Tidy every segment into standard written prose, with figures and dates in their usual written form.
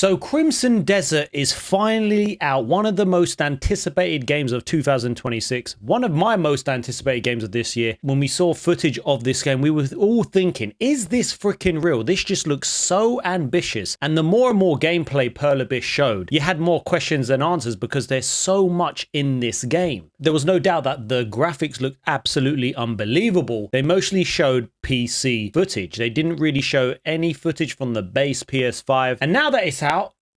So Crimson Desert is finally out, one of the most anticipated games of 2026, one of my most anticipated games of this year. When we saw footage of this game, we were all thinking, is this freaking real? This just looks so ambitious. And the more and more gameplay Pearl Abyss showed, you had more questions than answers because there's so much in this game. There was no doubt that the graphics looked absolutely unbelievable. They mostly showed PC footage. They didn't really show any footage from the base PS5. And now that it's out,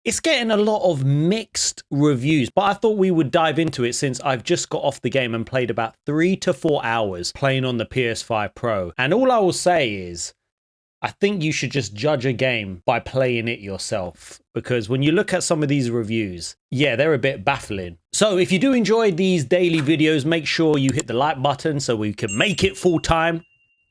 it's getting a lot of mixed reviews, but I thought we would dive into it since I've just got off the game and played about 3 to 4 hours playing on the PS5 Pro. And all I will say is, I think you should just judge a game by playing it yourself, because when you look at some of these reviews, yeah, they're a bit baffling. So if you do enjoy these daily videos, make sure you hit the like button so we can make it full time.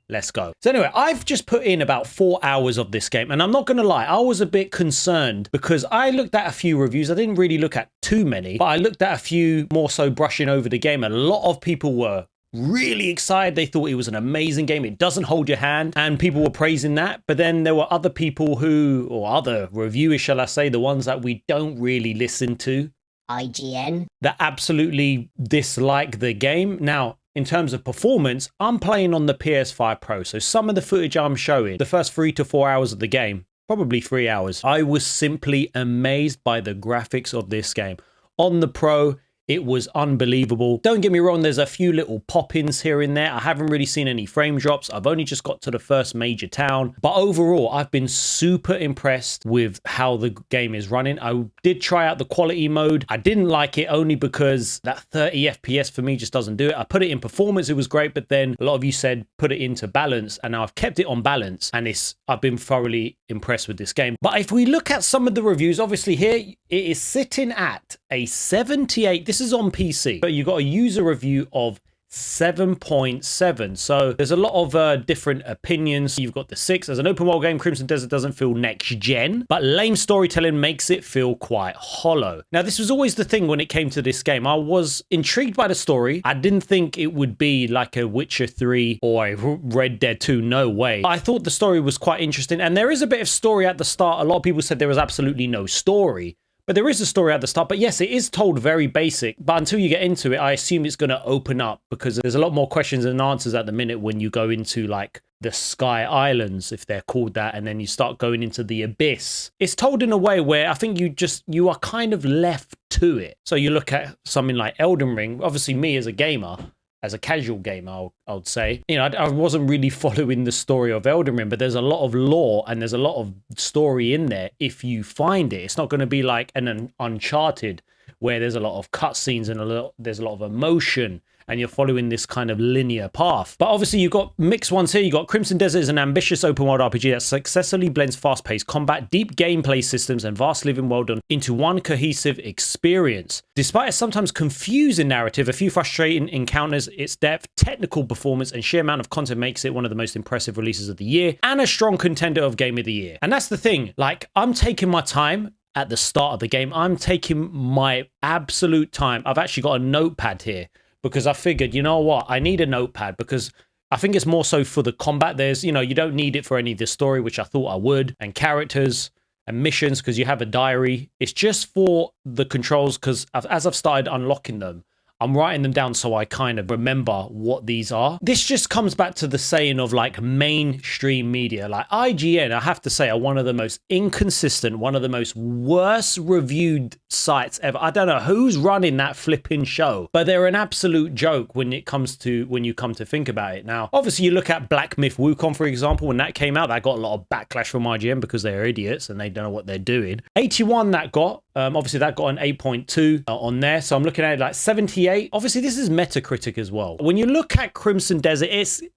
Let's go. So anyway, I've just put in about 4 hours of this game, and I'm not going to lie, I was a bit concerned because I looked at a few reviews. I didn't really look at too many, but I looked at a few more so brushing over the game. A lot of people were really excited. They thought it was an amazing game. It doesn't hold your hand, and people were praising that. But then there were other people who, or other reviewers, shall I say, the ones that we don't really listen to, IGN, that absolutely dislike the game. Now, in terms of performance, I'm playing on the PS5 Pro, so some of the footage I'm showing, the first 3 to 4 hours of the game, probably 3 hours, I was simply amazed by the graphics of this game. On the Pro, it was unbelievable. Don't get me wrong, there's a few little pop-ins here and there. I haven't really seen any frame drops. I've only just got to the first major town. But overall, I've been super impressed with how the game is running. I did try out the quality mode. I didn't like it only because that 30 FPS for me just doesn't do it. I put it in performance, it was great, but then a lot of you said put it into balance, and now I've kept it on balance, and I've been thoroughly impressed with this game. But if we look at some of the reviews, obviously here it is sitting at a 78. This is on PC, but you got a user review of 7.7. So there's a lot of different opinions. You've got the 6. As an open world game, Crimson Desert doesn't feel next gen, but lame storytelling makes it feel quite hollow. Now, this was always the thing when it came to this game. I was intrigued by the story. I didn't think it would be like a Witcher 3 or a Red Dead 2. No way. I thought the story was quite interesting, and there is a bit of story at the start. A lot of people said there was absolutely no story. But there is a story at the start. But yes, it is told very basic. But until you get into it, I assume it's going to open up, because there's a lot more questions and answers at the minute when you go into like the Sky Islands, if they're called that, and then you start going into the Abyss. It's told in a way where I think you are kind of left to it. So you look at something like Elden Ring. Obviously, me as a gamer, as a casual gamer, I would say, you know, I wasn't really following the story of Elden Ring, but there's a lot of lore and there's a lot of story in there if you find it. It's not going to be like an Uncharted where there's a lot of cutscenes and there's a lot of emotion, and you're following this kind of linear path. But obviously you've got mixed ones here. You've got Crimson Desert is an ambitious open world RPG that successfully blends fast-paced combat, deep gameplay systems, and vast living world into one cohesive experience. Despite a sometimes confusing narrative, a few frustrating encounters, its depth, technical performance, and sheer amount of content makes it one of the most impressive releases of the year, and a strong contender of Game of the Year. And that's the thing, like, I'm taking my time at the start of the game. I'm taking my absolute time. I've actually got a notepad here, because I figured, you know what, I need a notepad, because I think it's more so for the combat. There's, you know, you don't need it for any of the story, which I thought I would, and characters and missions, because you have a diary. It's just for the controls, because as I've started unlocking them, I'm writing them down so I kind of remember what these are. This just comes back to the saying of like mainstream media. Like IGN, I have to say, are one of the most inconsistent, one of the most worst reviewed sites ever. I don't know who's running that flipping show, but they're an absolute joke when you come to think about it. Now, obviously you look at Black Myth Wukong, for example, when that came out, that got a lot of backlash from IGN because they're idiots and they don't know what they're doing. 81 that got, obviously that got an 8.2 on there. So I'm looking at it like 78. Obviously, this is Metacritic as well. When you look at Crimson Desert,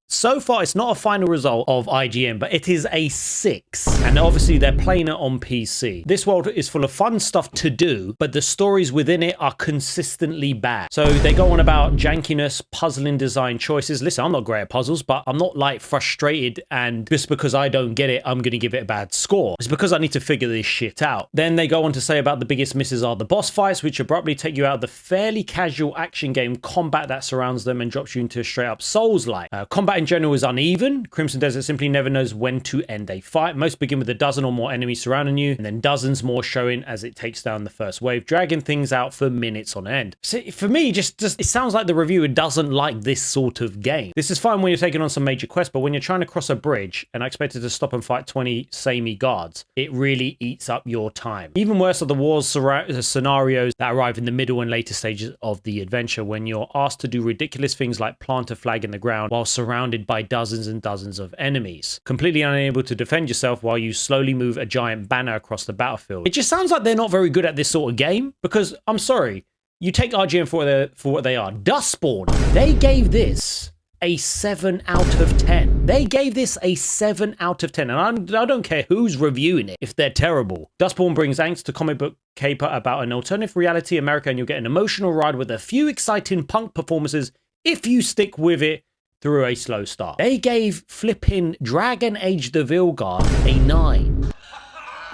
so far, it's not a final result of IGN, but it is a 6. And obviously, they're playing it on PC. This world is full of fun stuff to do, but the stories within it are consistently bad. So they go on about jankiness, puzzling design choices. Listen, I'm not great at puzzles, but I'm not like frustrated and just because I don't get it, I'm going to give it a bad score. It's because I need to figure this shit out. Then they go on to say about the biggest misses are the boss fights, which abruptly take you out of the fairly casual action game combat that surrounds them and drops you into a straight up Souls-like. Combat Combat in general is uneven. Crimson Desert simply never knows when to end a fight. Most begin with a dozen or more enemies surrounding you, and then dozens more showing as it takes down the first wave, dragging things out for minutes on end. So for me, just it sounds like the reviewer doesn't like this sort of game. This is fine when you're taking on some major quests, but when you're trying to cross a bridge and I expected to stop and fight 20 samey guards, it really eats up your time. Even worse are the wars scenarios that arrive in the middle and later stages of the adventure when you're asked to do ridiculous things like plant a flag in the ground while surrounded by dozens and dozens of enemies, completely unable to defend yourself while you slowly move a giant banner across the battlefield. It just sounds like they're not very good at this sort of game, because I'm sorry, you take RGM for what they are. Dustborn, they gave this a 7 out of 10. They gave this a 7 out of 10, and I don't care who's reviewing it if they're terrible. Dustborn brings angst to comic book caper about an alternative reality America, and you'll get an emotional ride with a few exciting punk performances if you stick with it through a slow start. They gave flipping Dragon Age the Vilgar a 9.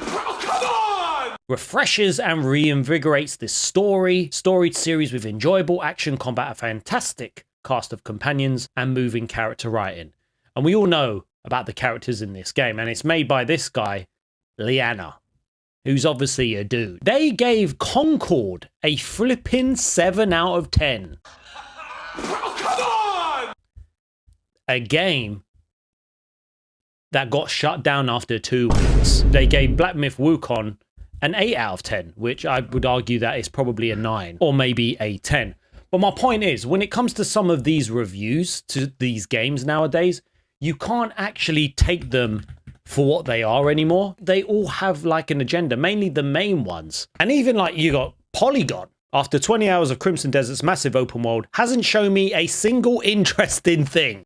Oh, come on! Refreshes and reinvigorates this storied series with enjoyable action combat, a fantastic cast of companions, and moving character writing. And we all know about the characters in this game, and it's made by this guy, Liana, who's obviously a dude. They gave Concord a flipping 7 out of 10. Oh, come on! A game that got shut down after 2 weeks. They gave Black Myth Wukong an 8 out of 10, which I would argue that is probably a 9 or maybe a 10. But my point is, when it comes to some of these reviews to these games nowadays, you can't actually take them for what they are anymore. They all have like an agenda, mainly the main ones. And even like you got Polygon, after 20 hours of Crimson Desert's massive open world, hasn't shown me a single interesting thing.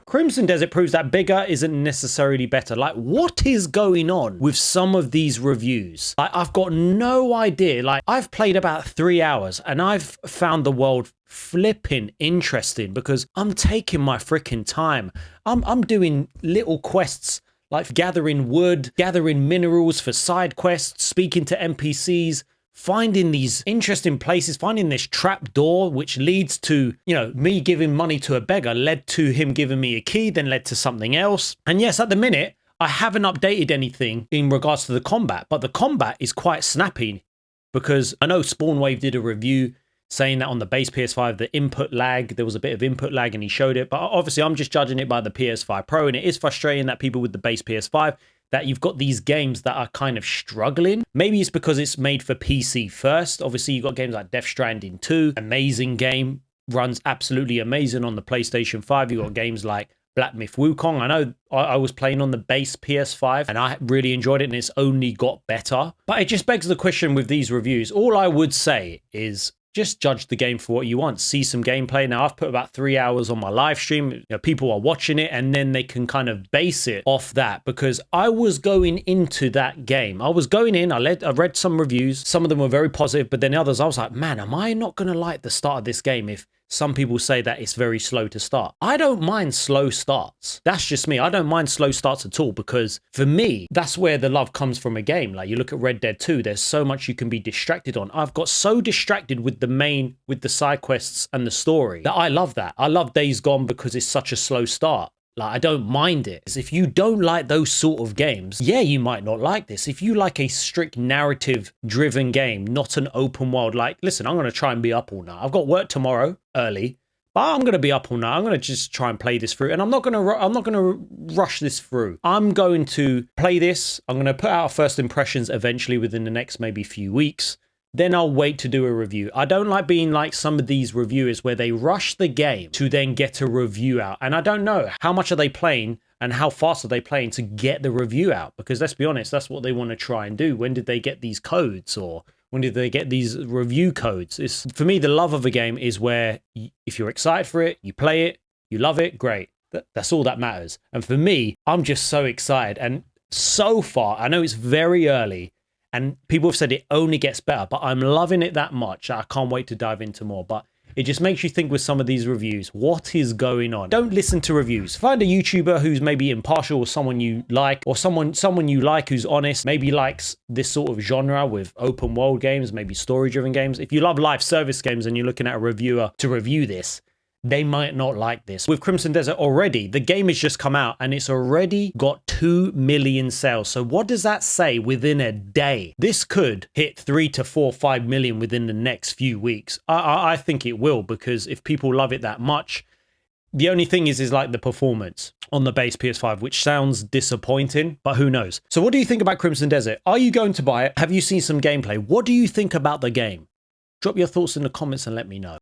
Crimson Desert proves that bigger isn't necessarily better. Like, what is going on with some of these reviews? I've got no idea. Like, I've played about 3 hours and I've found the world flipping interesting because I'm taking my freaking time. I'm doing little quests like gathering wood, gathering minerals for side quests, speaking to NPCs, finding these interesting places, finding this trap door, which leads to, you know, me giving money to a beggar, led to him giving me a key, then led to something else. And yes, at the minute, I haven't updated anything in regards to the combat, but the combat is quite snappy because I know Spawnwave did a review saying that on the base PS5, the input lag, there was a bit of input lag and he showed it. But obviously, I'm just judging it by the PS5 Pro, and it is frustrating that people with the base PS5, that you've got these games that are kind of struggling. Maybe it's because it's made for PC first. Obviously, you've got games like Death Stranding 2, amazing game, runs absolutely amazing on the PlayStation 5. You've got games like Black Myth Wukong. I know I was playing on the base PS5 and I really enjoyed it and it's only got better. But it just begs the question with these reviews. All I would say is just judge the game for what you want. See some gameplay. Now, I've put about 3 hours on my live stream. You know, people are watching it and then they can kind of base it off that, because I was going into that game. I was going in, I read some reviews. Some of them were very positive, but then others, I was like, man, am I not going to like the start of this game if some people say that it's very slow to start? I don't mind slow starts. That's just me. I don't mind slow starts at all, because for me, that's where the love comes from a game. Like you look at Red Dead 2, there's so much you can be distracted on. I've got so distracted with the side quests and the story that I love that. I love Days Gone because it's such a slow start. Like, I don't mind it. If you don't like those sort of games, yeah, you might not like this. If you like a strict narrative-driven game, not an open world, like, listen, I'm going to try and be up all night. I've got work tomorrow early, but I'm going to be up all night. I'm going to just try and play this through, and I'm not going to rush this through. I'm going to play this. I'm going to put out first impressions eventually within the next maybe few weeks. Then I'll wait to do a review. I don't like being like some of these reviewers where they rush the game to then get a review out. And I don't know how much are they playing and how fast are they playing to get the review out? Because let's be honest, that's what they want to try and do. When did they get these codes, or when did they get these review codes? For me, the love of a game is where if you're excited for it, you play it, you love it, great. That's all that matters. And for me, I'm just so excited. And so far, I know it's very early, and people have said it only gets better, but I'm loving it that much. I can't wait to dive into more. But It just makes you think with some of these reviews, what is going on? Don't listen to reviews. Find a YouTuber who's maybe impartial, or someone you like, or someone you like who's honest, maybe likes this sort of genre with open world games, maybe story-driven games. If you love live service games and you're looking at a reviewer to review this, they might not like this. With Crimson Desert already, the game has just come out and it's already got 2 million sales. So what does that say within a day? This could hit 3 to 4, 5 million within the next few weeks. I think it will, because if people love it that much, the only thing is like the performance on the base PS5, which sounds disappointing, but who knows? So what do you think about Crimson Desert? Are you going to buy it? Have you seen some gameplay? What do you think about the game? Drop your thoughts in the comments and let me know.